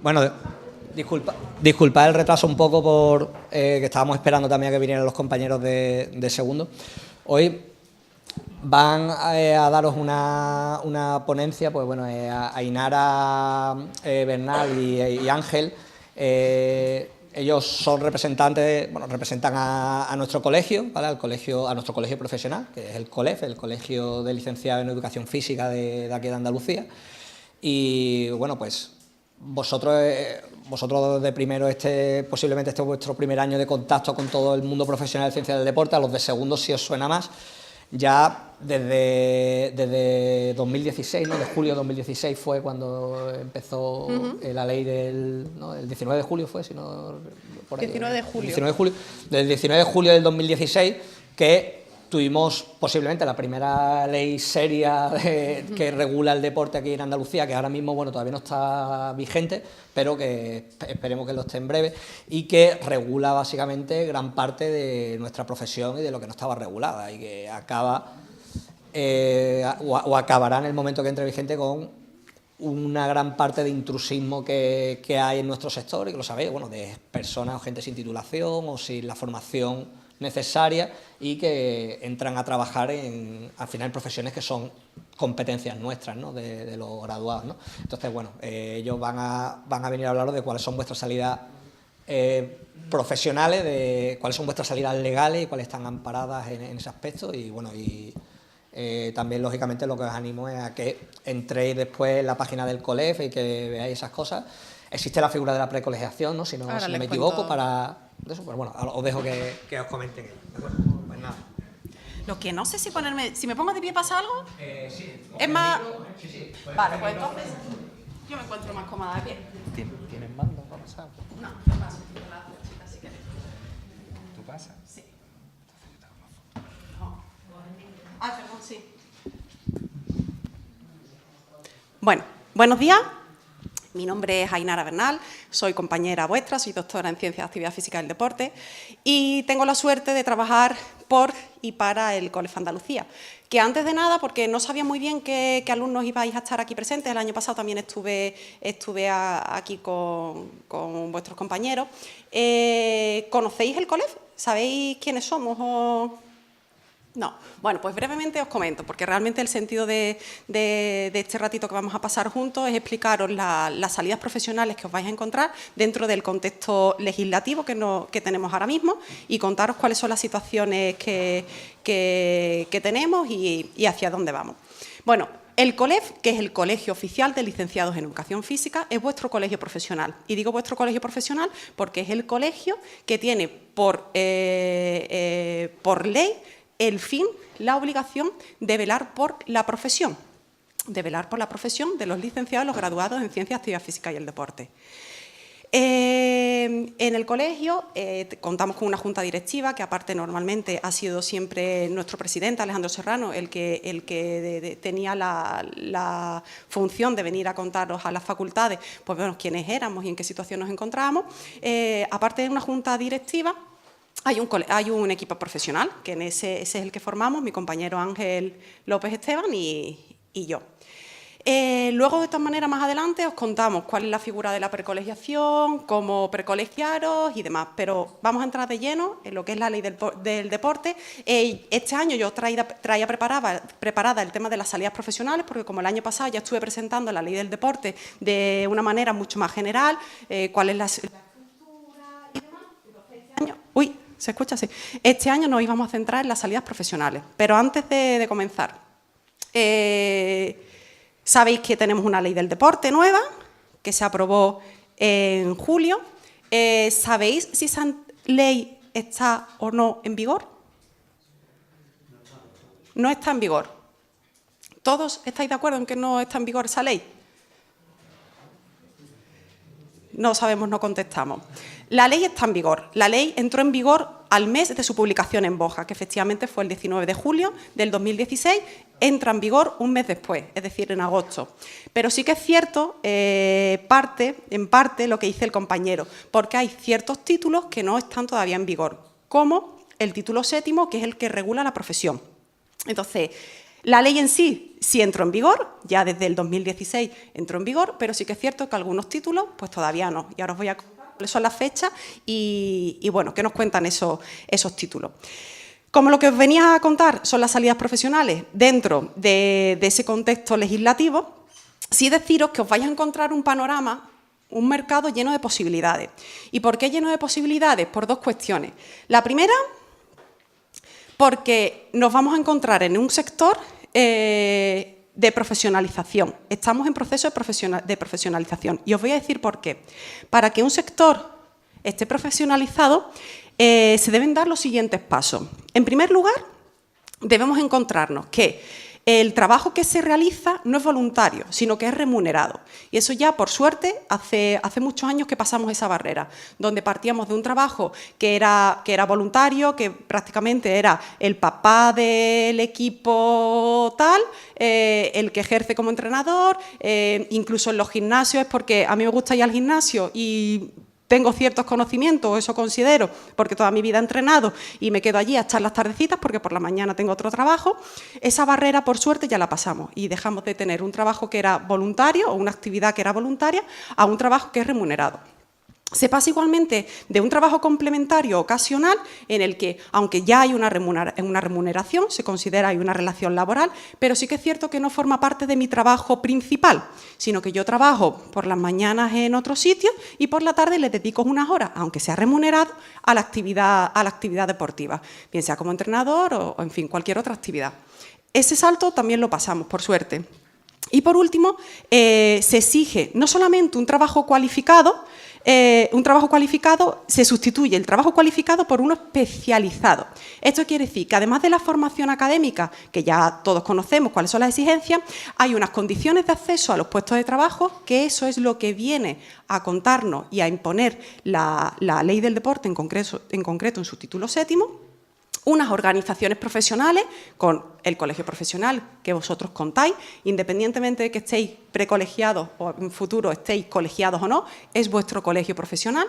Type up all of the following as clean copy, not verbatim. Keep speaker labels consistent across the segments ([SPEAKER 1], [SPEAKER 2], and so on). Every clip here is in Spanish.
[SPEAKER 1] Bueno, disculpa el retraso un poco por que estábamos esperando también a que vinieran los compañeros de segundo. Hoy van a daros una ponencia, pues bueno, Ainara Bernal y Ángel. Ellos son representantes, bueno, representan a nuestro colegio, ¿vale? A nuestro colegio profesional, que es el COLEF, el Colegio de Licenciados en Educación Física de aquí de Andalucía. Y bueno, pues vosotros de primero, posiblemente este es vuestro primer año de contacto con todo el mundo profesional de ciencia del deporte. A los de segundo sí os suena más. Ya desde 2016, ¿no? De julio de 2016 fue cuando empezó la ley del... ¿no? El 19 de julio fue, si no... Por ahí,
[SPEAKER 2] 19 de julio.
[SPEAKER 1] 19 de julio. Del 19 de julio del 2016 que tuvimos posiblemente la primera ley seria que regula el deporte aquí en Andalucía, que ahora mismo, bueno, todavía no está vigente, pero que esperemos que lo esté en breve, y que regula básicamente gran parte de nuestra profesión y de lo que no estaba regulada, y que acaba o acabará en el momento que entre vigente con una gran parte de intrusismo que hay en nuestro sector, y que lo sabéis, bueno, de personas o gente sin titulación o sin la formación necesaria, y que entran a trabajar al final en profesiones que son competencias nuestras, ¿no? de los graduados, ¿no? Entonces, bueno, ellos van a venir a hablaros de cuáles son vuestras salidas profesionales, de cuáles son vuestras salidas legales y cuáles están amparadas en ese aspecto. Y bueno, también lógicamente lo que os animo es a que entréis después en la página del COLEF y que veáis esas cosas. Existe la figura de la precolegiación, ¿no? Si no me equivoco, para eso, pues bueno, os dejo que os comenten ellos. Pues nada.
[SPEAKER 2] Lo que no sé si si me pongo de pie pasa algo.
[SPEAKER 1] Sí.
[SPEAKER 2] Es más...
[SPEAKER 1] Sí.
[SPEAKER 2] Vale, pues entonces yo me encuentro más cómoda de pie.
[SPEAKER 1] ¿Tienes mando para pasar?
[SPEAKER 2] No, yo paso, tengo la flechita si quieres.
[SPEAKER 1] ¿Tú pasas?
[SPEAKER 2] Sí. No. Ah, perdón, sí. Bueno, buenos días. Mi nombre es Ainara Bernal, soy compañera vuestra, soy doctora en Ciencias de Actividad Física del Deporte y tengo la suerte de trabajar por y para el COLEF Andalucía. Que antes de nada, porque no sabía muy bien qué alumnos ibais a estar aquí presentes, el año pasado también estuve aquí con vuestros compañeros. ¿Conocéis el COLEF? ¿Sabéis quiénes somos o...? No. Bueno, pues brevemente os comento, porque realmente el sentido de este ratito que vamos a pasar juntos es explicaros las salidas profesionales que os vais a encontrar dentro del contexto legislativo que tenemos ahora mismo, y contaros cuáles son las situaciones que tenemos y hacia dónde vamos. Bueno, el COLEF, que es el Colegio Oficial de Licenciados en Educación Física, es vuestro colegio profesional. Y digo vuestro colegio profesional porque es el colegio que tiene por ley el fin, la obligación de velar por la profesión, de los licenciados y los graduados en Ciencias, Actividad Física y el Deporte. En el colegio contamos con una junta directiva que, aparte, normalmente ha sido siempre nuestro presidente, Alejandro Serrano, el que tenía la función de venir a contaros a las facultades, pues bueno, quiénes éramos y en qué situación nos encontrábamos. Aparte de una junta directiva, hay un equipo profesional, que ese es el que formamos, mi compañero Ángel López Esteban y yo. Luego, de esta manera, más adelante os contamos cuál es la figura de la precolegiación, cómo precolegiaros y demás, pero vamos a entrar de lleno en lo que es la ley del deporte. Este año yo traía preparada el tema de las salidas profesionales, porque como el año pasado ya estuve presentando la ley del deporte de una manera mucho más general, cuál es la estructura y demás. Este año, ¿se escucha? Sí. Este año nos íbamos a centrar en las salidas profesionales, pero antes de comenzar, sabéis que tenemos una ley del deporte nueva, que se aprobó en julio. ¿Sabéis si esa ley está o no en vigor? No está en vigor. ¿Todos estáis de acuerdo en que no está en vigor esa ley? No sabemos, no contestamos. La ley está en vigor. La ley entró en vigor al mes de su publicación en Boja, que efectivamente fue el 19 de julio del 2016, entra en vigor un mes después, es decir, en agosto. Pero sí que es cierto, en parte, lo que dice el compañero, porque hay ciertos títulos que no están todavía en vigor, como el título 7º, que es el que regula la profesión. Entonces, La ley en sí entró en vigor, ya desde el 2016 entró en vigor, pero sí que es cierto que algunos títulos pues todavía no. Y ahora os voy a contar cuáles son las fechas y bueno, qué nos cuentan esos títulos. Como lo que os venía a contar son las salidas profesionales dentro de ese contexto legislativo, sí deciros que os vais a encontrar un panorama, un mercado lleno de posibilidades. ¿Y por qué lleno de posibilidades? Por dos cuestiones. La primera, porque nos vamos a encontrar en un sector de profesionalización. Estamos en proceso de profesionalización. Y os voy a decir por qué. Para que un sector esté profesionalizado, se deben dar los siguientes pasos. En primer lugar, debemos encontrarnos que el trabajo que se realiza no es voluntario, sino que es remunerado. Y eso ya, por suerte, hace muchos años que pasamos esa barrera, donde partíamos de un trabajo que era voluntario, que prácticamente era el papá del equipo tal, el que ejerce como entrenador, incluso en los gimnasios, es porque a mí me gusta ir al gimnasio y tengo ciertos conocimientos, o eso considero, porque toda mi vida he entrenado y me quedo allí a echar las tardecitas porque por la mañana tengo otro trabajo. Esa barrera, por suerte, ya la pasamos y dejamos de tener un trabajo que era voluntario o una actividad que era voluntaria a un trabajo que es remunerado. Se pasa igualmente de un trabajo complementario ocasional en el que, aunque ya hay una remuneración, se considera hay una relación laboral, pero sí que es cierto que no forma parte de mi trabajo principal, sino que yo trabajo por las mañanas en otro sitio y por la tarde le dedico unas horas, aunque sea remunerado, a la actividad deportiva, bien sea como entrenador o en fin, cualquier otra actividad. Ese salto también lo pasamos, por suerte. Y por último, se exige no solamente un trabajo cualificado, se sustituye el trabajo cualificado por uno especializado. Esto quiere decir que además de la formación académica, que ya todos conocemos cuáles son las exigencias, hay unas condiciones de acceso a los puestos de trabajo, que eso es lo que viene a contarnos y a imponer la ley del deporte en concreto en su título 7º, unas organizaciones profesionales con el colegio profesional que vosotros contáis, independientemente de que estéis precolegiados o en futuro estéis colegiados o no, es vuestro colegio profesional,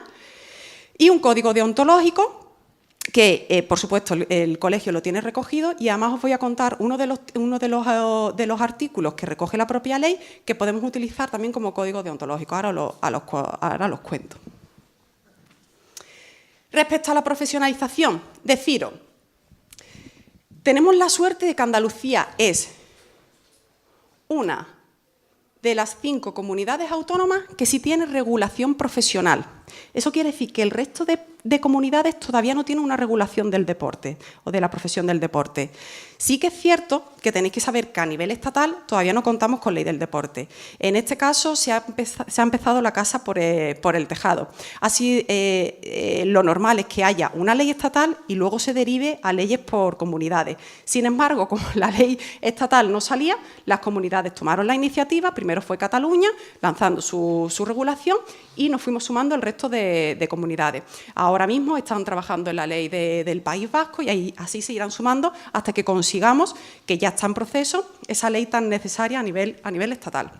[SPEAKER 2] y un código deontológico que, por supuesto, el colegio lo tiene recogido, y además os voy a contar uno de los artículos que recoge la propia ley que podemos utilizar también como código deontológico. Ahora los cuento. Respecto a la profesionalización, deciros, tenemos la suerte de que Andalucía es una de las 5 comunidades autónomas que sí tiene regulación profesional. Eso quiere decir que el resto de comunidades todavía no tienen una regulación del deporte o de la profesión del deporte. Sí que es cierto que tenéis que saber que a nivel estatal todavía no contamos con ley del deporte. En este caso se ha empezado la casa por el tejado. Así, lo normal es que haya una ley estatal y luego se derive a leyes por comunidades. Sin embargo, como la ley estatal no salía, las comunidades tomaron la iniciativa. Primero fue Cataluña, lanzando su regulación, y nos fuimos sumando el resto de comunidades. Ahora mismo están trabajando en la ley del País Vasco y así se irán sumando hasta que consigamos, que ya está en proceso, esa ley tan necesaria a nivel estatal.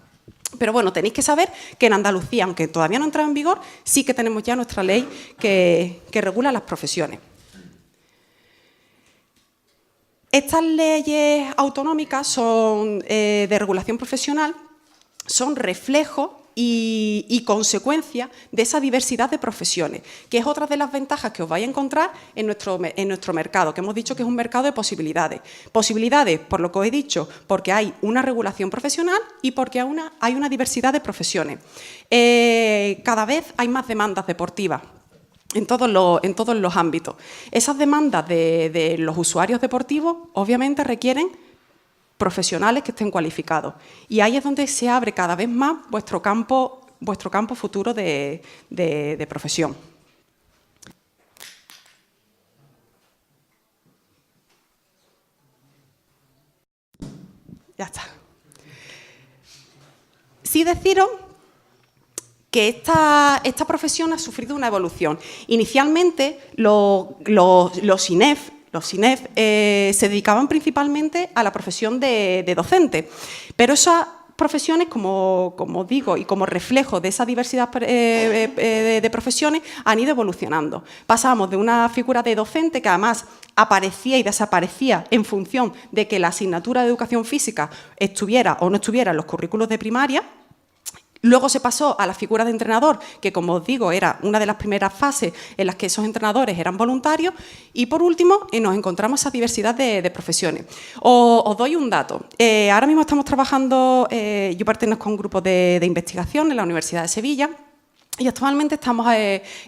[SPEAKER 2] Pero bueno, tenéis que saber que en Andalucía, aunque todavía no ha entrado en vigor, sí que tenemos ya nuestra ley que regula las profesiones. Estas leyes autonómicas son de regulación profesional, son reflejo y consecuencia de esa diversidad de profesiones, que es otra de las ventajas que os vais a encontrar en nuestro mercado, que hemos dicho que es un mercado de posibilidades. Posibilidades, por lo que os he dicho, porque hay una regulación profesional y porque hay una diversidad de profesiones. Cada vez hay más demandas deportivas en todos los ámbitos. Esas demandas de los usuarios deportivos obviamente requieren profesionales que estén cualificados. Y ahí es donde se abre cada vez más vuestro campo futuro de profesión. Ya está. Sí deciros que esta profesión ha sufrido una evolución. Inicialmente, los INEF se dedicaban principalmente a la profesión de docente, pero esa profesiones, como digo, y como reflejo de esa diversidad de profesiones, han ido evolucionando. Pasamos de una figura de docente que además aparecía y desaparecía en función de que la asignatura de educación física estuviera o no estuviera en los currículos de primaria. Luego se pasó a la figura de entrenador, que, como os digo, era una de las primeras fases en las que esos entrenadores eran voluntarios. Y, por último, nos encontramos esa diversidad de profesiones. Os doy un dato. Ahora mismo estamos trabajando, yo pertenezco a un grupo de investigación en la Universidad de Sevilla, y actualmente estamos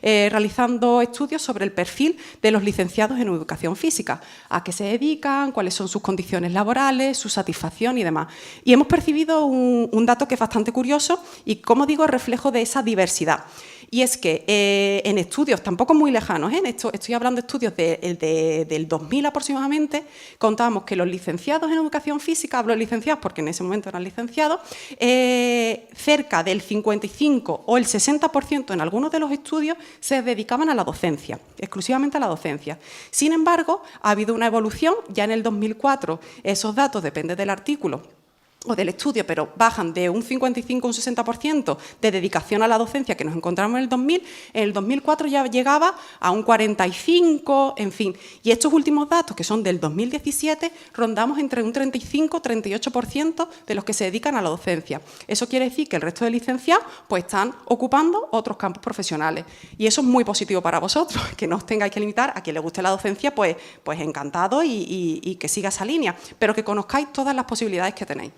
[SPEAKER 2] realizando estudios sobre el perfil de los licenciados en educación física, a qué se dedican, cuáles son sus condiciones laborales, su satisfacción y demás. Y hemos percibido un dato que es bastante curioso y, como digo, es reflejo de esa diversidad. Y es que en estudios tampoco muy lejanos, estoy hablando de estudios del 2000 aproximadamente, contábamos que los licenciados en educación física, hablo de licenciados porque en ese momento eran licenciados, cerca del 55 o el 60% en algunos de los estudios se dedicaban a la docencia, exclusivamente a la docencia. Sin embargo, ha habido una evolución, ya en el 2004, esos datos, depende del artículo o del estudio, pero bajan de un 55 a un 60% de dedicación a la docencia que nos encontramos en el 2000, en el 2004 ya llegaba a un 45, en fin. Y estos últimos datos, que son del 2017, rondamos entre un 35 y 38% de los que se dedican a la docencia. Eso quiere decir que el resto de licenciados pues, están ocupando otros campos profesionales. Y eso es muy positivo para vosotros, que no os tengáis que limitar. A quien le guste la docencia, pues encantado y que siga esa línea, pero que conozcáis todas las posibilidades que tenéis.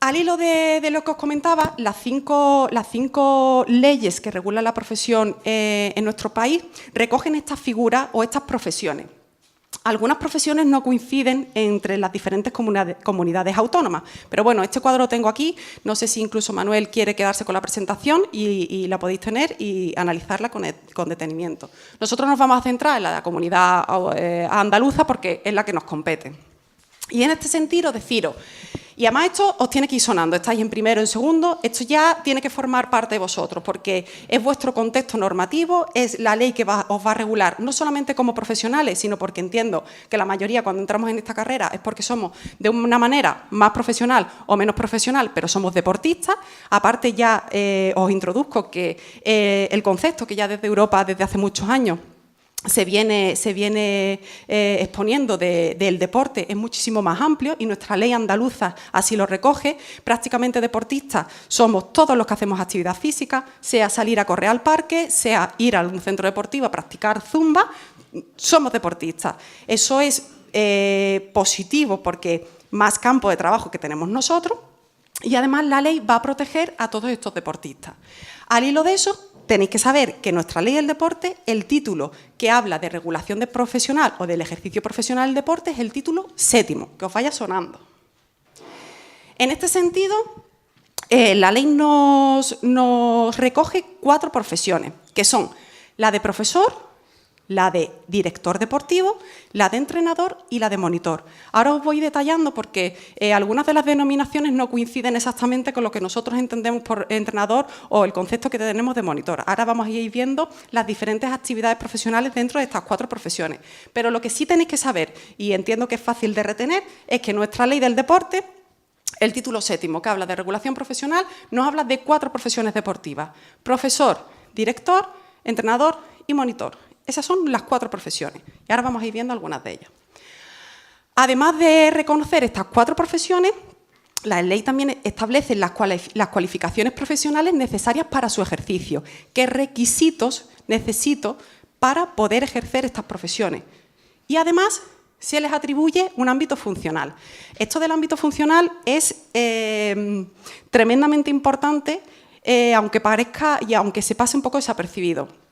[SPEAKER 2] Al hilo de lo que os comentaba, las cinco leyes que regulan la profesión en nuestro país recogen estas figuras o estas profesiones. Algunas profesiones no coinciden entre las diferentes comunidades autónomas, pero bueno, este cuadro lo tengo aquí, no sé si incluso Manuel quiere quedarse con la presentación y la podéis tener y analizarla con detenimiento. Nosotros nos vamos a centrar en la comunidad andaluza porque es la que nos compete. Y en este sentido, deciros, y además esto os tiene que ir sonando, estáis en primero, en segundo, esto ya tiene que formar parte de vosotros, porque es vuestro contexto normativo, es la ley que os va a regular, no solamente como profesionales, sino porque entiendo que la mayoría cuando entramos en esta carrera es porque somos de una manera más profesional o menos profesional, pero somos deportistas. Aparte ya os introduzco que el concepto que ya desde Europa, desde hace muchos años, se viene exponiendo del deporte es muchísimo más amplio y nuestra ley andaluza así lo recoge. Prácticamente deportistas somos todos los que hacemos actividad física, sea salir a correr al parque, sea ir a un centro deportivo a practicar zumba, somos deportistas. Eso es positivo porque más campo de trabajo que tenemos nosotros y además la ley va a proteger a todos estos deportistas. Al hilo de eso, tenéis que saber que nuestra ley del deporte, el título que habla de regulación de profesional o del ejercicio profesional del deporte es el título 7º, que os vaya sonando. En este sentido, la ley nos recoge 4 profesiones, que son la de profesor, la de director deportivo, la de entrenador y la de monitor. Ahora os voy detallando porque algunas de las denominaciones no coinciden exactamente con lo que nosotros entendemos por entrenador o el concepto que tenemos de monitor. Ahora vamos a ir viendo las diferentes actividades profesionales dentro de estas 4 profesiones. Pero lo que sí tenéis que saber, y entiendo que es fácil de retener, es que nuestra ley del deporte, el título 7º, que habla de regulación profesional, nos habla de 4 profesiones deportivas: profesor, director, entrenador y monitor. Esas son las 4 profesiones y ahora vamos a ir viendo algunas de ellas. Además de reconocer estas 4 profesiones, la ley también establece las cualificaciones profesionales necesarias para su ejercicio. ¿Qué requisitos necesito para poder ejercer estas profesiones? Y además se les atribuye un ámbito funcional. Esto del ámbito funcional es tremendamente importante, aunque parezca y aunque se pase un poco desapercibido.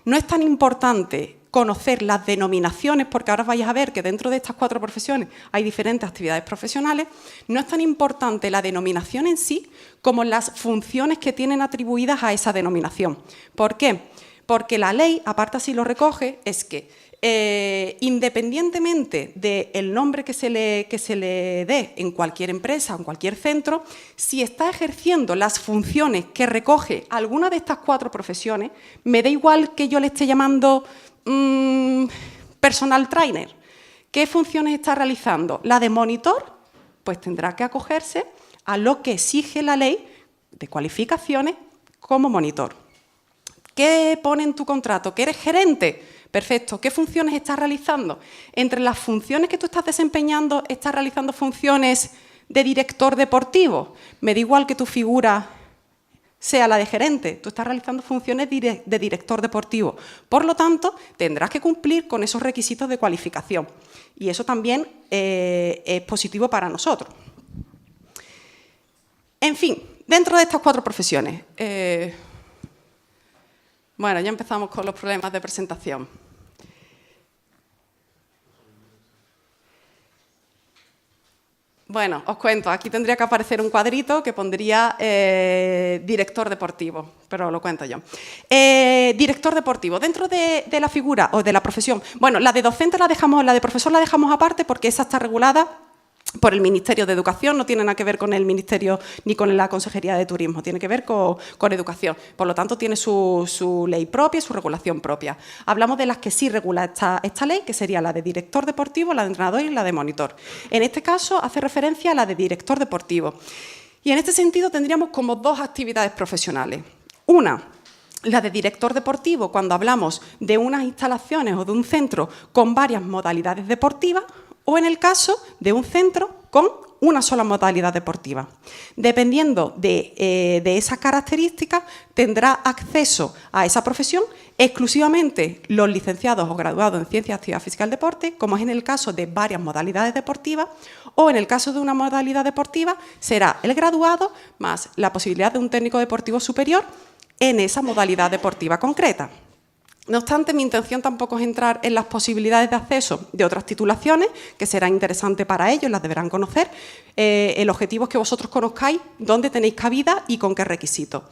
[SPEAKER 2] No es tan importante conocer las denominaciones, porque ahora vais a ver que dentro de estas 4 profesiones hay diferentes actividades profesionales. No es tan importante la denominación en sí como las funciones que tienen atribuidas a esa denominación. ¿Por qué? Porque la ley, aparte así lo recoge, es que independientemente del nombre que se le dé en cualquier empresa o en cualquier centro, si está ejerciendo las funciones que recoge alguna de estas 4 profesiones, me da igual que yo le esté llamando personal trainer. ¿Qué funciones está realizando? La de monitor pues tendrá que acogerse a lo que exige la ley de cualificaciones como monitor. ¿Qué pone en tu contrato? ¿Que eres gerente? Perfecto. ¿Qué funciones estás realizando? Entre las funciones que tú estás desempeñando, ¿estás realizando funciones de director deportivo? Me da igual que tu figura sea la de gerente, tú estás realizando funciones de director deportivo. Por lo tanto, tendrás que cumplir con esos requisitos de cualificación. Y eso también es positivo para nosotros. En fin, dentro de estas 4 profesiones, bueno, ya empezamos con los problemas de presentación. Bueno, os cuento, aquí tendría que aparecer un cuadrito que pondría director deportivo, pero lo cuento yo. Director deportivo, dentro de la figura o de la profesión, bueno, la de docente la de profesor la dejamos aparte porque esa está regulada por el Ministerio de Educación, no tiene nada que ver con el Ministerio ni con la Consejería de Turismo, tiene que ver con Educación. Por lo tanto, tiene su ley propia y su regulación propia. Hablamos de las que sí regula esta ley, que sería la de director deportivo, la de entrenador y la de monitor. En este caso, hace referencia a la de director deportivo. Y en este sentido, tendríamos como 2 actividades profesionales. Una, la de director deportivo, cuando hablamos de unas instalaciones o de un centro con varias modalidades deportivas, o en el caso de un centro con una sola modalidad deportiva. Dependiendo de esas características, tendrá acceso a esa profesión exclusivamente los licenciados o graduados en Ciencias, Actividad Física y Deporte, como es en el caso de varias modalidades deportivas, o en el caso de una modalidad deportiva, será el graduado más la posibilidad de un técnico deportivo superior en esa modalidad deportiva concreta. No obstante, mi intención tampoco es entrar en las posibilidades de acceso de otras titulaciones, que será interesante para ellos, las deberán conocer. El objetivo es que vosotros conozcáis dónde tenéis cabida y con qué requisitos.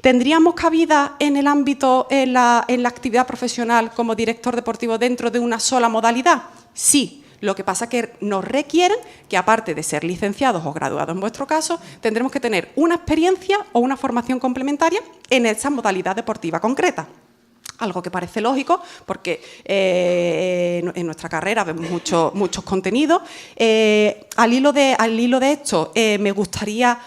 [SPEAKER 2] ¿Tendríamos cabida en el ámbito, en la actividad profesional como director deportivo dentro de una sola modalidad? Sí. Lo que pasa es que nos requieren que, aparte de ser licenciados o graduados en vuestro caso, tendremos que tener una experiencia o una formación complementaria en esa modalidad deportiva concreta. Algo que parece lógico porque en nuestra carrera vemos muchos contenidos. Al hilo de esto, me gustaría,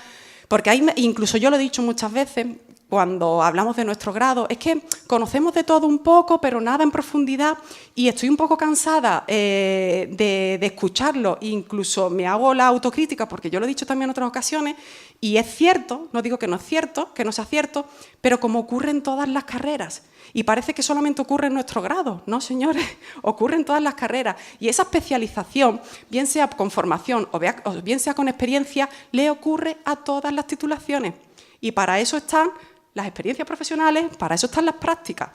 [SPEAKER 2] porque incluso yo lo he dicho muchas veces, cuando hablamos de nuestro grado, es que conocemos de todo un poco, pero nada en profundidad, y estoy un poco cansada de escucharlo, incluso me hago la autocrítica, porque yo lo he dicho también en otras ocasiones, y es cierto, no digo que no es cierto, que no sea cierto, pero como ocurre en todas las carreras, y parece que solamente ocurre en nuestro grado, no señores, ocurre en todas las carreras, y esa especialización, bien sea con formación o bien sea con experiencia, le ocurre a todas las titulaciones, y para eso están las experiencias profesionales, para eso están las prácticas.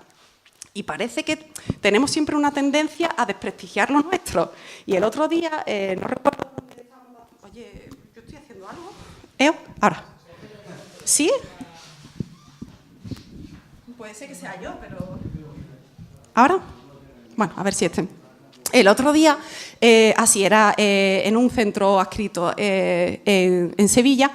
[SPEAKER 2] Y parece que tenemos siempre una tendencia a desprestigiar lo nuestro. Y el otro día, no recuerdo dónde estábamos. Oye, ¿yo estoy haciendo algo? Ahora. ¿Sí? Puede ser que sea yo, pero... ¿Ahora? Bueno, a ver si estén. El otro día, así era en un centro adscrito en Sevilla.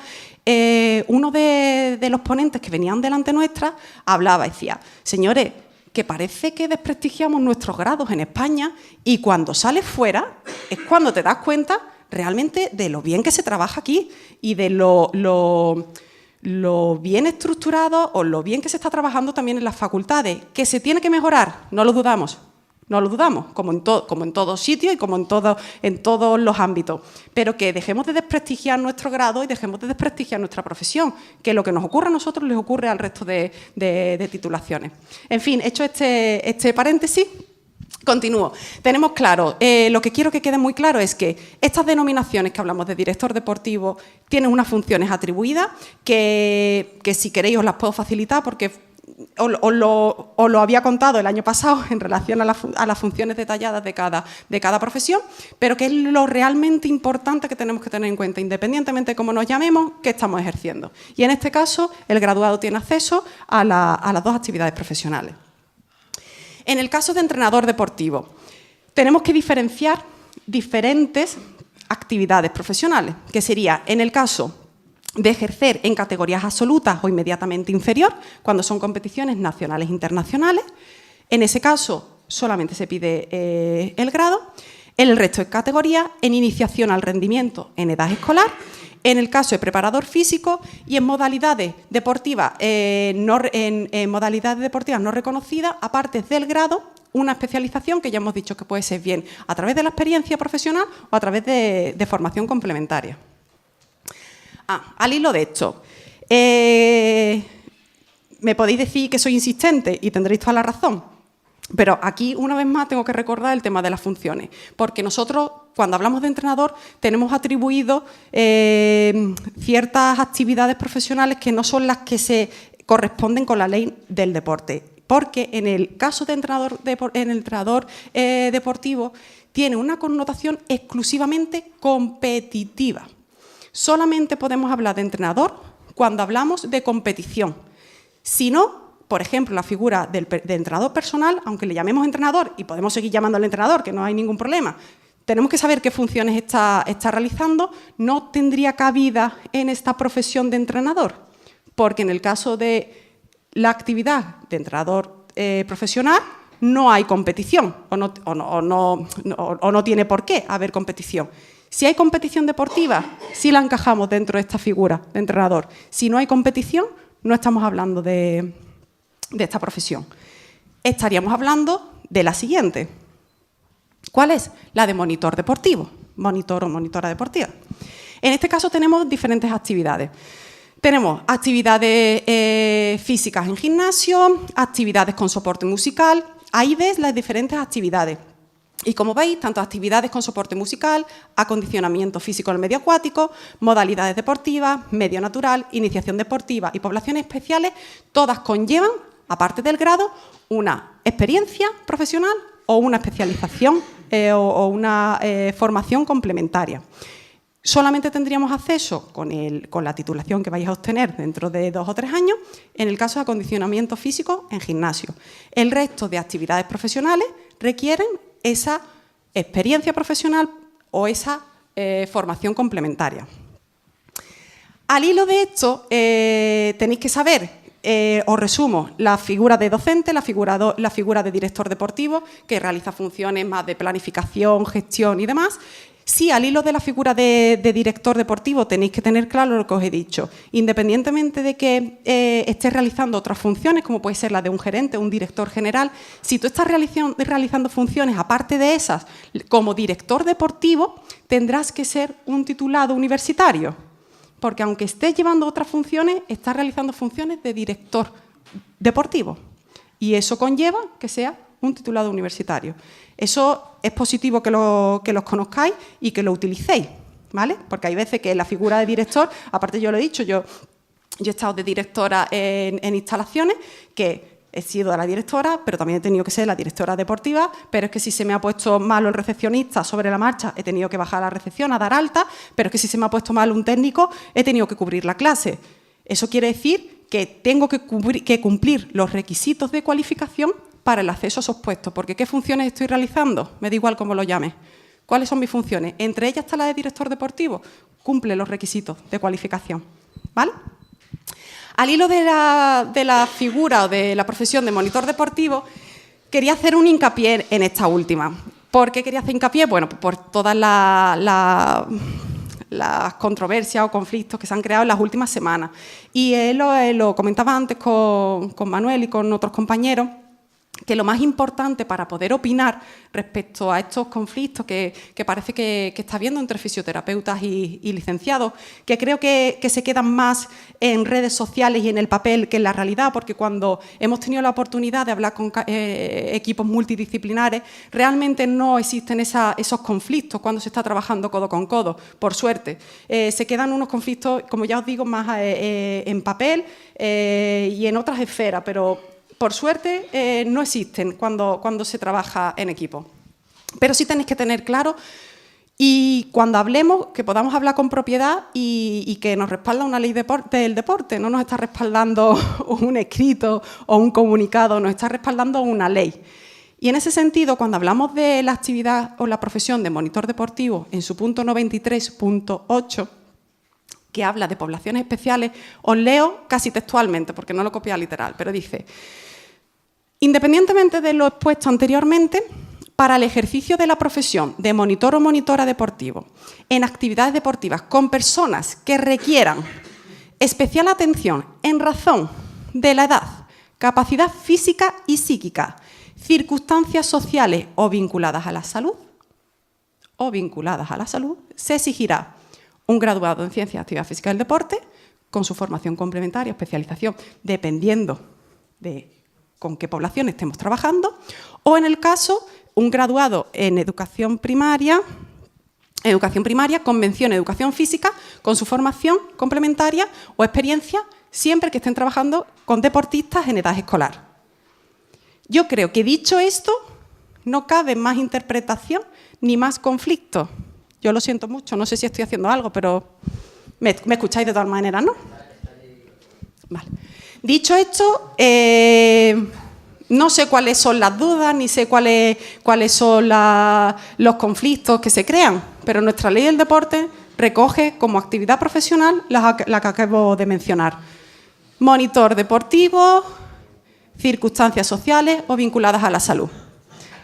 [SPEAKER 2] Uno de los ponentes que venían delante nuestra hablaba, decía, señores, que parece que desprestigiamos nuestros grados en España y cuando sales fuera es cuando te das cuenta realmente de lo bien que se trabaja aquí y de lo bien estructurado o lo bien que se está trabajando también en las facultades. ¿Que se tiene que mejorar? No lo dudamos. No lo dudamos, como en todo sitio y como en todos los ámbitos. Pero que dejemos de desprestigiar nuestro grado y dejemos de desprestigiar nuestra profesión, que lo que nos ocurre a nosotros les ocurre al resto de titulaciones. En fin, hecho este paréntesis, continúo. Tenemos claro, lo que quiero que quede muy claro es que estas denominaciones que hablamos de director deportivo tienen unas funciones atribuidas que si queréis os las puedo facilitar porque... Os lo había contado el año pasado en relación a las funciones detalladas de cada profesión, pero que es lo realmente importante que tenemos que tener en cuenta, independientemente de cómo nos llamemos, que estamos ejerciendo. Y en este caso, el graduado tiene acceso a las 2 actividades profesionales. En el caso de entrenador deportivo, tenemos que diferenciar diferentes actividades profesionales, que sería, en el caso de ejercer en categorías absolutas o inmediatamente inferior, cuando son competiciones nacionales e internacionales. En ese caso, solamente se pide el grado. En el resto de categorías, en iniciación al rendimiento en edad escolar, en el caso de preparador físico y en modalidades deportivas no reconocidas, aparte del grado, una especialización que ya hemos dicho que puede ser bien a través de la experiencia profesional o a través de formación complementaria. Al hilo de esto, me podéis decir que soy insistente y tendréis toda la razón. Pero aquí, una vez más, tengo que recordar el tema de las funciones, porque nosotros, cuando hablamos de entrenador, tenemos atribuido ciertas actividades profesionales que no son las que se corresponden con la ley del deporte, porque en el caso de entrenador deportivo tiene una connotación exclusivamente competitiva. Solamente podemos hablar de entrenador cuando hablamos de competición. Si no, por ejemplo, la figura de entrenador personal, aunque le llamemos entrenador, y podemos seguir llamándole entrenador, que no hay ningún problema, tenemos que saber qué funciones está realizando, no tendría cabida en esta profesión de entrenador, porque en el caso de la actividad de entrenador profesional no hay competición, o no tiene por qué haber competición. Si hay competición deportiva, sí la encajamos dentro de esta figura de entrenador. Si no hay competición, no estamos hablando de esta profesión. Estaríamos hablando de la siguiente. ¿Cuál es? La de monitor deportivo, monitor o monitora deportiva. En este caso tenemos diferentes actividades. Tenemos actividades físicas en gimnasio, actividades con soporte musical. Ahí ves las diferentes actividades. Y como veis, tanto actividades con soporte musical, acondicionamiento físico en el medio acuático, modalidades deportivas, medio natural, iniciación deportiva y poblaciones especiales, todas conllevan, aparte del grado, una experiencia profesional o una especialización o una formación complementaria. Solamente tendríamos acceso con la titulación que vais a obtener dentro de 2 o 3 años en el caso de acondicionamiento físico en gimnasio. El resto de actividades profesionales requieren esa experiencia profesional o esa formación complementaria. Al hilo de esto, tenéis que saber, os resumo, la figura de docente, la figura de director deportivo, que realiza funciones más de planificación, gestión y demás. Sí, al hilo de la figura de director deportivo tenéis que tener claro lo que os he dicho. Independientemente de que estés realizando otras funciones, como puede ser la de un gerente o un director general, si tú estás realizando funciones aparte de esas, como director deportivo, tendrás que ser un titulado universitario. Porque aunque estés llevando otras funciones, estás realizando funciones de director deportivo. Y eso conlleva que sea un titulado universitario. Eso es positivo que los conozcáis y que lo utilicéis, ¿vale? Porque hay veces que la figura de director, aparte yo lo he dicho, yo he estado de directora en instalaciones, que he sido la directora, pero también he tenido que ser la directora deportiva, pero es que si se me ha puesto malo el recepcionista sobre la marcha, he tenido que bajar a la recepción a dar alta, pero es que si se me ha puesto mal un técnico, he tenido que cubrir la clase. Eso quiere decir que tengo que cumplir los requisitos de cualificación para el acceso a esos puestos, porque ¿qué funciones estoy realizando? Me da igual cómo lo llame. ¿Cuáles son mis funciones? Entre ellas está la de director deportivo. Cumple los requisitos de cualificación, ¿vale? Al hilo de la figura o de la profesión de monitor deportivo, quería hacer un hincapié en esta última. ¿Por qué quería hacer hincapié? Bueno, por todas las controversias o conflictos que se han creado en las últimas semanas. Y lo comentaba antes con Manuel y con otros compañeros, que lo más importante para poder opinar respecto a estos conflictos que parece que está habiendo entre fisioterapeutas y licenciados, que creo que se quedan más en redes sociales y en el papel que en la realidad, porque cuando hemos tenido la oportunidad de hablar con equipos multidisciplinares, realmente no existen esos conflictos cuando se está trabajando codo con codo, por suerte. Se quedan unos conflictos, como ya os digo, más en papel y en otras esferas, pero por suerte no existen cuando se trabaja en equipo. Pero sí tenéis que tener claro, y cuando hablemos, que podamos hablar con propiedad y que nos respalda una ley del deporte, no nos está respaldando un escrito o un comunicado, nos está respaldando una ley. Y en ese sentido, cuando hablamos de la actividad o la profesión de monitor deportivo, en su punto 93.8, que habla de poblaciones especiales, os leo casi textualmente, porque no lo copia literal, pero dice: independientemente de lo expuesto anteriormente, para el ejercicio de la profesión de monitor o monitora deportivo en actividades deportivas con personas que requieran especial atención en razón de la edad, capacidad física y psíquica, circunstancias sociales o vinculadas a la salud, se exigirá un graduado en Ciencias de Actividad Física del Deporte con su formación complementaria, especialización, dependiendo de con qué población estemos trabajando, o en el caso, un graduado en educación primaria, con mención en educación física, con su formación complementaria o experiencia, siempre que estén trabajando con deportistas en edad escolar. Yo creo que, dicho esto, no cabe más interpretación ni más conflicto. Yo lo siento mucho, no sé si estoy haciendo algo, pero me escucháis de todas maneras, ¿no? Vale. Dicho esto, no sé cuáles son las dudas, ni sé cuáles son los conflictos que se crean, pero nuestra ley del deporte recoge como actividad profesional la que acabo de mencionar. Monitor deportivo, circunstancias sociales o vinculadas a la salud.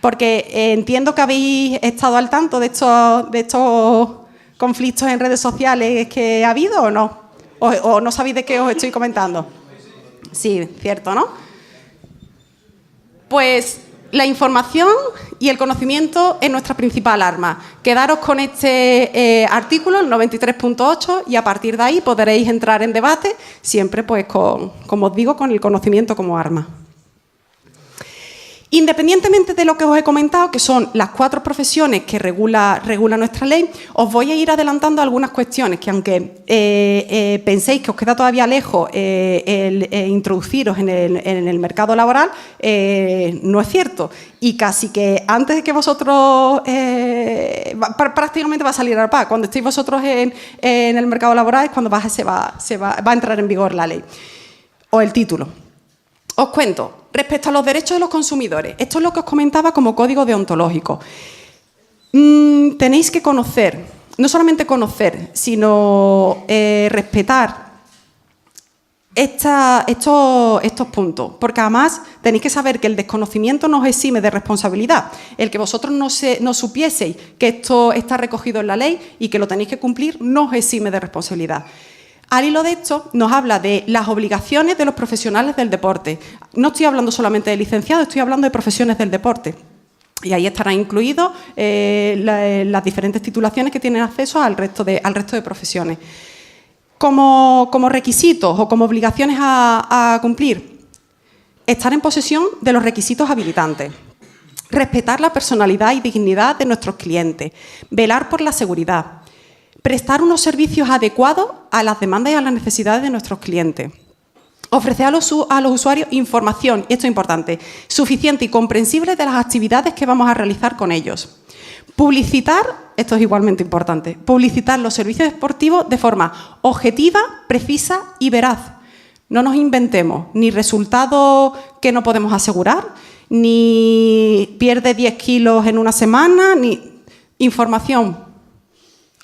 [SPEAKER 2] Porque entiendo que habéis estado al tanto de estos conflictos en redes sociales que ha habido, ¿o no? ¿O no sabéis de qué os estoy comentando? Sí, cierto, ¿no? Pues la información y el conocimiento es nuestra principal arma. Quedaros con este artículo, el 93.8, y a partir de ahí podréis entrar en debate, siempre, pues, como os digo, con el conocimiento como arma. Independientemente de lo que os he comentado, que son las 4 profesiones que regula nuestra ley, os voy a ir adelantando algunas cuestiones que, aunque penséis que os queda todavía lejos introduciros en el mercado laboral, no es cierto. Y casi que antes de que vosotros, prácticamente va a salir a la par, cuando estéis vosotros en el mercado laboral es cuando va a entrar en vigor la ley o el título. Os cuento. Respecto a los derechos de los consumidores, esto es lo que os comentaba como código deontológico. Tenéis que conocer, no solamente conocer, sino respetar estos puntos, porque además tenéis que saber que el desconocimiento no os exime de responsabilidad. El que vosotros no supieseis que esto está recogido en la ley y que lo tenéis que cumplir no os exime de responsabilidad. Al hilo de esto, nos habla de las obligaciones de los profesionales del deporte. No estoy hablando solamente de licenciados, estoy hablando de profesiones del deporte. Y ahí estarán incluidos las diferentes titulaciones que tienen acceso al resto de profesiones. Como requisitos o como obligaciones a cumplir, estar en posesión de los requisitos habilitantes, respetar la personalidad y dignidad de nuestros clientes, velar por la seguridad, prestar unos servicios adecuados a las demandas y a las necesidades de nuestros clientes. Ofrecer a los usuarios información, y esto es importante, suficiente y comprensible de las actividades que vamos a realizar con ellos. Publicitar, esto es igualmente importante, publicitar los servicios deportivos de forma objetiva, precisa y veraz. No nos inventemos ni resultados que no podemos asegurar, ni pierde 10 kilos en una semana, ni información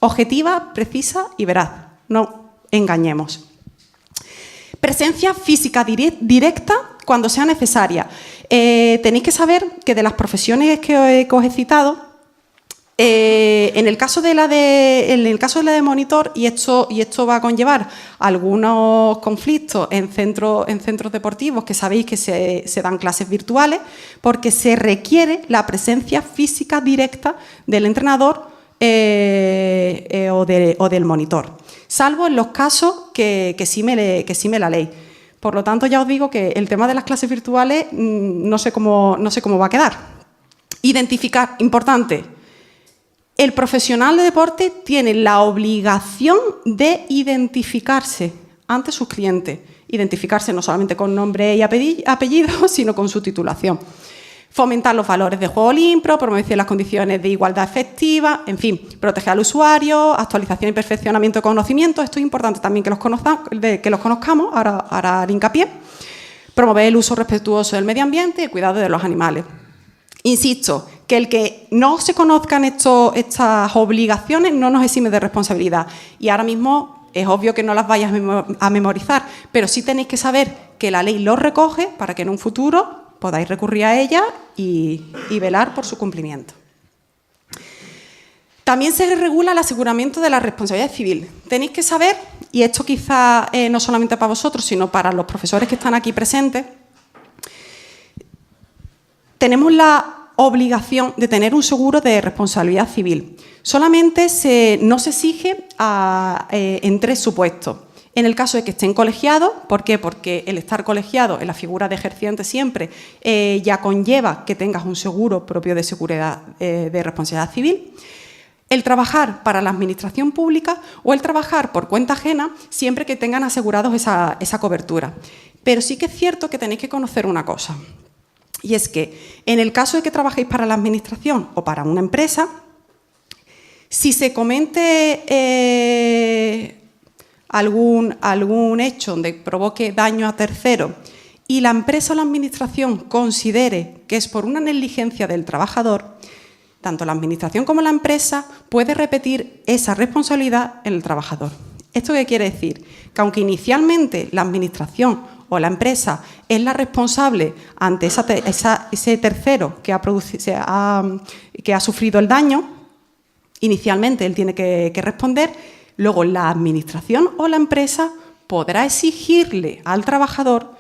[SPEAKER 2] objetiva, precisa y veraz. No engañemos. Presencia física directa cuando sea necesaria. Tenéis que saber que de las profesiones que os he citado, en el caso de la de monitor, y esto va a conllevar algunos conflictos en centros deportivos, que sabéis que se dan clases virtuales, porque se requiere la presencia física directa del entrenador o del monitor, salvo en los casos que exime la ley. Por lo tanto, ya os digo que el tema de las clases virtuales no sé cómo va a quedar. Identificar, importante, el profesional de deporte tiene la obligación de identificarse ante sus clientes. Identificarse no solamente con nombre y apellido, sino con su titulación. Fomentar los valores de juego limpio, promover las condiciones de igualdad efectiva, en fin, proteger al usuario, actualización y perfeccionamiento de conocimientos. Esto es importante también que los conozcamos, ahora haré hincapié. Promover el uso respetuoso del medio ambiente y el cuidado de los animales. Insisto, que el que no se conozcan estas obligaciones no nos exime de responsabilidad. Y ahora mismo es obvio que no las vayas a memorizar, pero sí tenéis que saber que la ley los recoge para que en un futuro podáis recurrir a ella y velar por su cumplimiento. También se regula el aseguramiento de la responsabilidad civil. Tenéis que saber, y esto quizá no solamente para vosotros, sino para los profesores que están aquí presentes, tenemos la obligación de tener un seguro de responsabilidad civil. Solamente no se exige en 3 supuestos. En el caso de que estén colegiados, ¿por qué? Porque el estar colegiado en la figura de ejerciente siempre ya conlleva que tengas un seguro propio de seguridad de responsabilidad civil. El trabajar para la administración pública o el trabajar por cuenta ajena siempre que tengan asegurados esa cobertura. Pero sí que es cierto que tenéis que conocer una cosa, y es que en el caso de que trabajéis para la administración o para una empresa, si se comete algún hecho donde provoque daño a tercero y la empresa o la administración considere que es por una negligencia del trabajador, tanto la administración como la empresa puede repetir esa responsabilidad en el trabajador. ¿Esto qué quiere decir? Que aunque inicialmente la administración o la empresa es la responsable ante ese tercero que ha sufrido el daño, inicialmente él tiene que responder, luego la administración o la empresa podrá exigirle al trabajador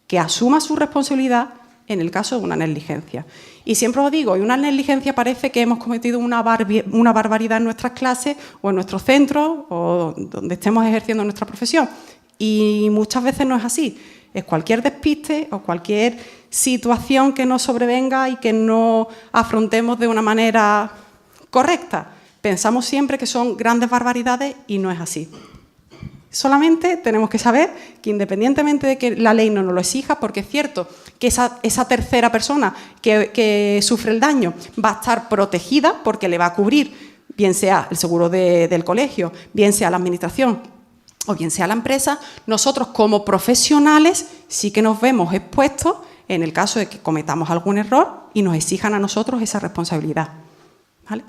[SPEAKER 2] que asuma su responsabilidad en el caso de una negligencia. Y siempre os digo, y una negligencia parece que hemos cometido una barbaridad en nuestras clases o en nuestros centros o donde estemos ejerciendo nuestra profesión. Y muchas veces no es así. Es cualquier despiste o cualquier situación que nos sobrevenga y que no afrontemos de una manera correcta. Pensamos siempre que son grandes barbaridades y no es así. Solamente tenemos que saber que independientemente de que la ley no nos lo exija, porque es cierto que esa tercera persona que sufre el daño va a estar protegida porque le va a cubrir, bien sea el seguro del colegio, bien sea la administración o bien sea la empresa, nosotros como profesionales sí que nos vemos expuestos en el caso de que cometamos algún error y nos exijan a nosotros esa responsabilidad. ¿Vale?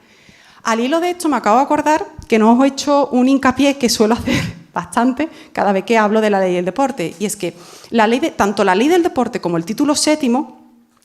[SPEAKER 2] Al hilo de esto me acabo de acordar que no os he hecho un hincapié que suelo hacer bastante cada vez que hablo de la ley del deporte, y es que tanto la ley del deporte como el título 7º,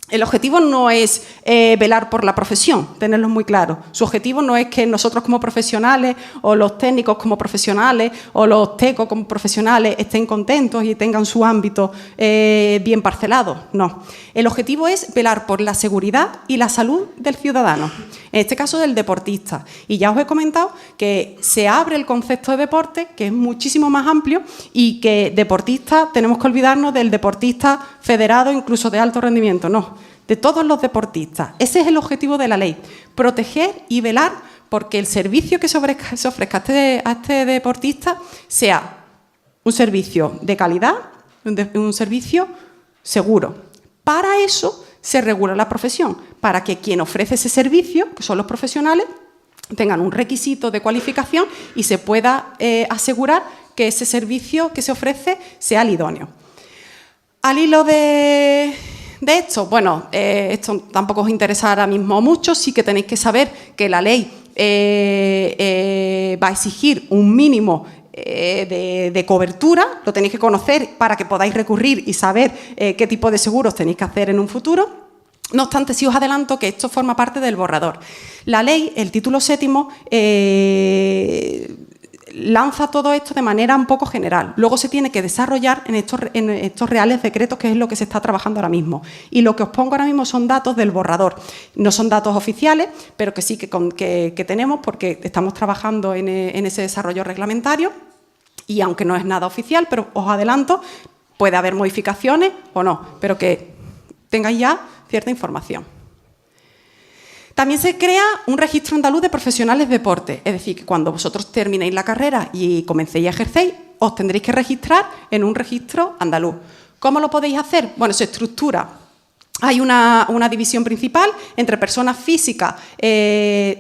[SPEAKER 2] el objetivo no es velar por la profesión, tenerlo muy claro. Su objetivo no es que nosotros como profesionales o los técnicos como profesionales o los tecos como profesionales estén contentos y tengan su ámbito bien parcelado. No. El objetivo es velar por la seguridad y la salud del ciudadano, en este caso del deportista. Y ya os he comentado que se abre el concepto de deporte, que es muchísimo más amplio, y que deportista, tenemos que olvidarnos del deportista federado, incluso de alto rendimiento. No, de todos los deportistas. Ese es el objetivo de la ley, proteger y velar porque el servicio que se ofrezca a este deportista sea un servicio de calidad, un servicio seguro. Para eso se regula la profesión, para que quien ofrece ese servicio, que son los profesionales, tengan un requisito de cualificación y se pueda asegurar que ese servicio que se ofrece sea el idóneo. Al hilo de esto, bueno, esto tampoco os interesa ahora mismo mucho, sí que tenéis que saber que la ley va a exigir un mínimo de cobertura, lo tenéis que conocer para que podáis recurrir y saber qué tipo de seguros tenéis que hacer en un futuro. No obstante, sí os adelanto que esto forma parte del borrador. La ley, el título 7º, lanza todo esto de manera un poco general. Luego se tiene que desarrollar en estos reales decretos, que es lo que se está trabajando ahora mismo. Y lo que os pongo ahora mismo son datos del borrador. No son datos oficiales, pero que sí que tenemos porque estamos trabajando en ese desarrollo reglamentario. Y aunque no es nada oficial, pero os adelanto, puede haber modificaciones o no, pero que tengáis ya cierta información. También se crea un registro andaluz de profesionales de deporte, es decir, que cuando vosotros terminéis la carrera y comencéis a ejercer, os tendréis que registrar en un registro andaluz. ¿Cómo lo podéis hacer? Bueno, se estructura. Hay una división principal entre personas físicas,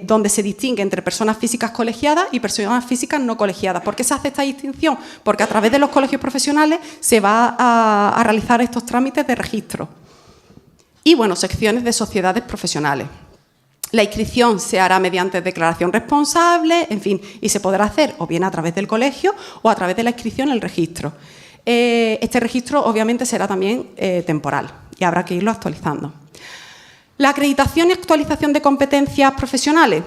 [SPEAKER 2] donde se distingue entre personas físicas colegiadas y personas físicas no colegiadas. ¿Por qué se hace esta distinción? Porque a través de los colegios profesionales se va a realizar estos trámites de registro. Y, bueno, secciones de sociedades profesionales. La inscripción se hará mediante declaración responsable, en fin, y se podrá hacer o bien a través del colegio o a través de la inscripción en el registro. Este registro obviamente será también temporal, y habrá que irlo actualizando. La acreditación y actualización de competencias profesionales.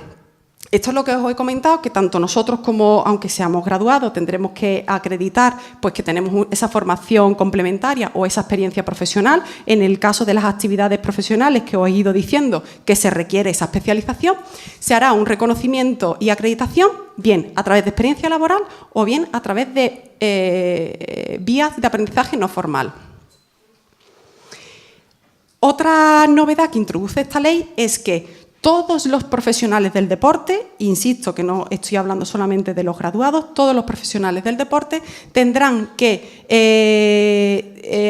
[SPEAKER 2] Esto es lo que os he comentado, que tanto nosotros como, aunque seamos graduados, tendremos que acreditar pues, que tenemos esa formación complementaria o esa experiencia profesional. En el caso de las actividades profesionales que os he ido diciendo que se requiere esa especialización, se hará un reconocimiento y acreditación, bien a través de experiencia laboral o bien a través de vías de aprendizaje no formal. Otra novedad que introduce esta ley es que todos los profesionales del deporte, insisto que no estoy hablando solamente de los graduados, todos los profesionales del deporte tendrán que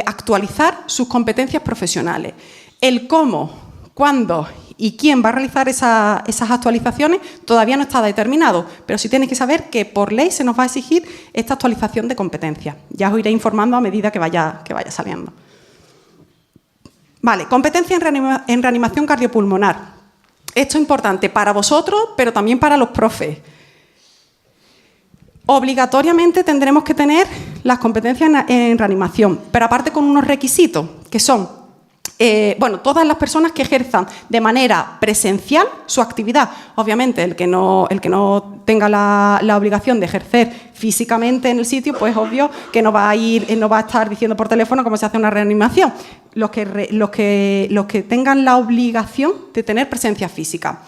[SPEAKER 2] actualizar sus competencias profesionales. El cómo, cuándo y quién va a realizar esas actualizaciones todavía no está determinado, pero sí tenéis que saber que por ley se nos va a exigir esta actualización de competencias. Ya os iré informando a medida que vaya saliendo. Vale, competencia en reanimación cardiopulmonar. Esto es importante para vosotros, pero también para los profes. Obligatoriamente tendremos que tener las competencias en reanimación, pero aparte con unos requisitos, que son, todas las personas que ejerzan de manera presencial su actividad. Obviamente, el que no tenga la obligación de ejercer físicamente en el sitio, pues obvio que no va a estar diciendo por teléfono cómo se hace una reanimación. Los que tengan la obligación de tener presencia física.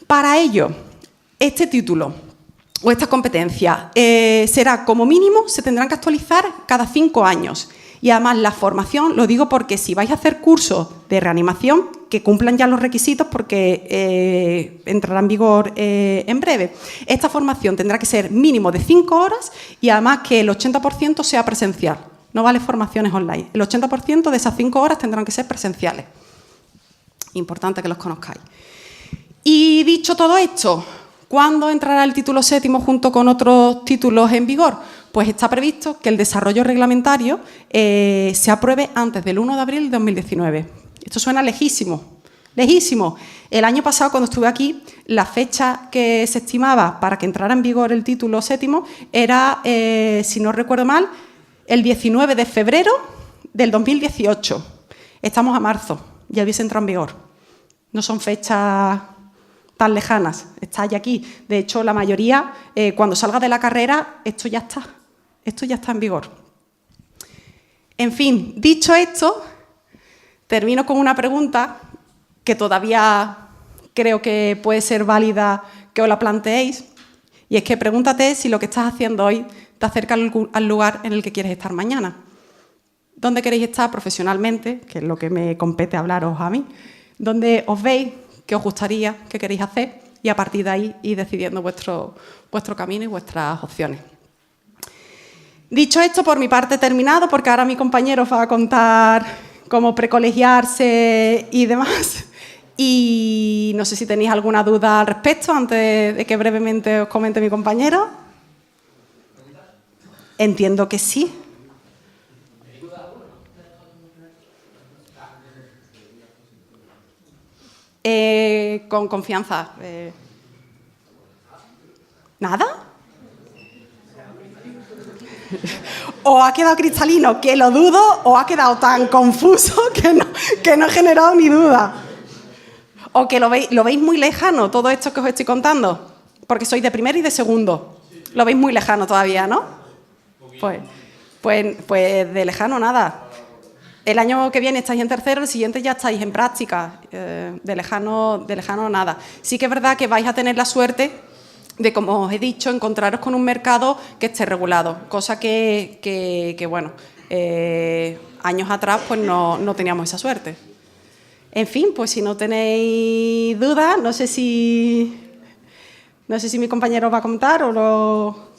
[SPEAKER 2] Para ello, este título o esta competencia será como mínimo, se tendrán que actualizar cada 5 años. Y además la formación, lo digo porque si vais a hacer cursos de reanimación, que cumplan ya los requisitos porque entrará en vigor en breve. Esta formación tendrá que ser mínimo de 5 horas y además que el 80% sea presencial. No vale formaciones online. El 80% de esas 5 horas tendrán que ser presenciales. Importante que los conozcáis. Y dicho todo esto, ¿cuándo entrará el título séptimo junto con otros títulos en vigor? Pues está previsto que el desarrollo reglamentario se apruebe antes del 1 de abril de 2019. Esto suena lejísimo, lejísimo. El año pasado, cuando estuve aquí, la fecha que se estimaba para que entrara en vigor el título séptimo era, si no recuerdo mal, el 19 de febrero del 2018. Estamos a marzo, ya hubiese entrado en vigor. No son fechas tan lejanas, está ya aquí. De hecho, la mayoría, cuando salga de la carrera, esto ya está en vigor. En fin, dicho esto, termino con una pregunta que todavía creo que puede ser válida que os la planteéis, y es que pregúntate si lo que estás haciendo hoy te acerca al lugar en el que quieres estar mañana. ¿Dónde queréis estar profesionalmente? Que es lo que me compete hablaros a mí. ¿Dónde os veis? ¿Qué os gustaría? ¿Qué queréis hacer? Y a partir de ahí ir decidiendo vuestro camino y vuestras opciones. Dicho esto, por mi parte he terminado, porque ahora mi compañero os va a contar cómo precolegiarse y demás. Y no sé si tenéis alguna duda al respecto antes de que brevemente os comente mi compañero. Entiendo que sí. Con confianza. ¿Nada? O ha quedado cristalino, que lo dudo, o ha quedado tan confuso que no ha generado ni duda. O que lo veis muy lejano, todo esto que os estoy contando, porque sois de primero y de segundo. Lo veis muy lejano todavía, ¿no? Pues de lejano nada. El año que viene estáis en tercero, el siguiente ya estáis en práctica. De lejano nada. Sí que es verdad que vais a tener la suerte de, como os he dicho, encontraros con un mercado que esté regulado, cosa que bueno, años atrás pues no teníamos esa suerte. En fin, pues si no tenéis dudas, no sé si mi compañero os va a contar o lo...